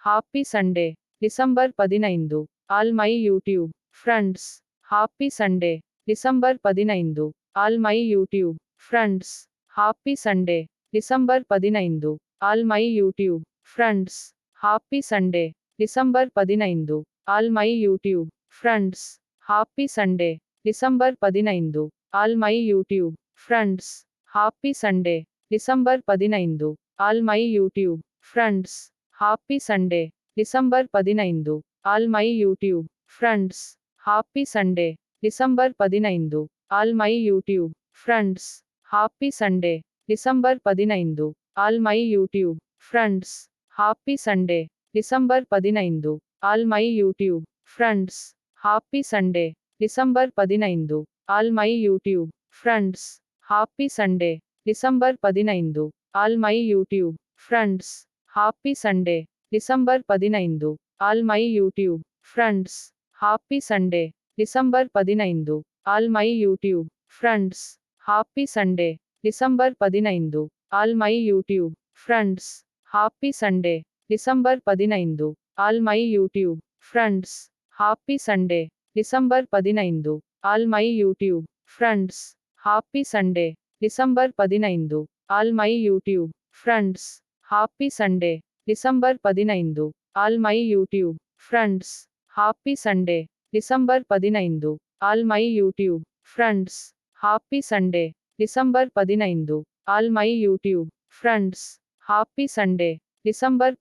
Happy Sunday. December 15. All my YouTube friends. Happy Sunday. December 15. All my YouTube friends. Happy Sunday. December 15. All my YouTube friends. Happy Sunday. December 15. All my YouTube friends. Happy Sunday. December 15. All my YouTube friends. Happy Sunday. December 15. All my YouTube friends. Happy Sunday. December 15. All my YouTube friends. Happy Sunday. December 15. All my YouTube friends. Happy Sunday. December 15. All my YouTube friends. Happy Sunday. December 15. All my YouTube friends. Happy Sunday. December 15. All my YouTube friends. Happy Sunday. December 15. All my YouTube friends. Happy Sunday. December 15. All my YouTube friends. Happy Sunday. December 15. All my YouTube friends. Happy Sunday. December 15. All my YouTube friends. Happy Sunday. December 15. All my YouTube friends. Happy Sunday. December 15. All my YouTube friends. Happy Sunday. December 15. All my YouTube friends. Happy Sunday. December 15. All my YouTube friends. Happy Sunday. December 15. All my YouTube friends. Happy Sunday. December 15. All my YouTube friends. Happy Sunday. December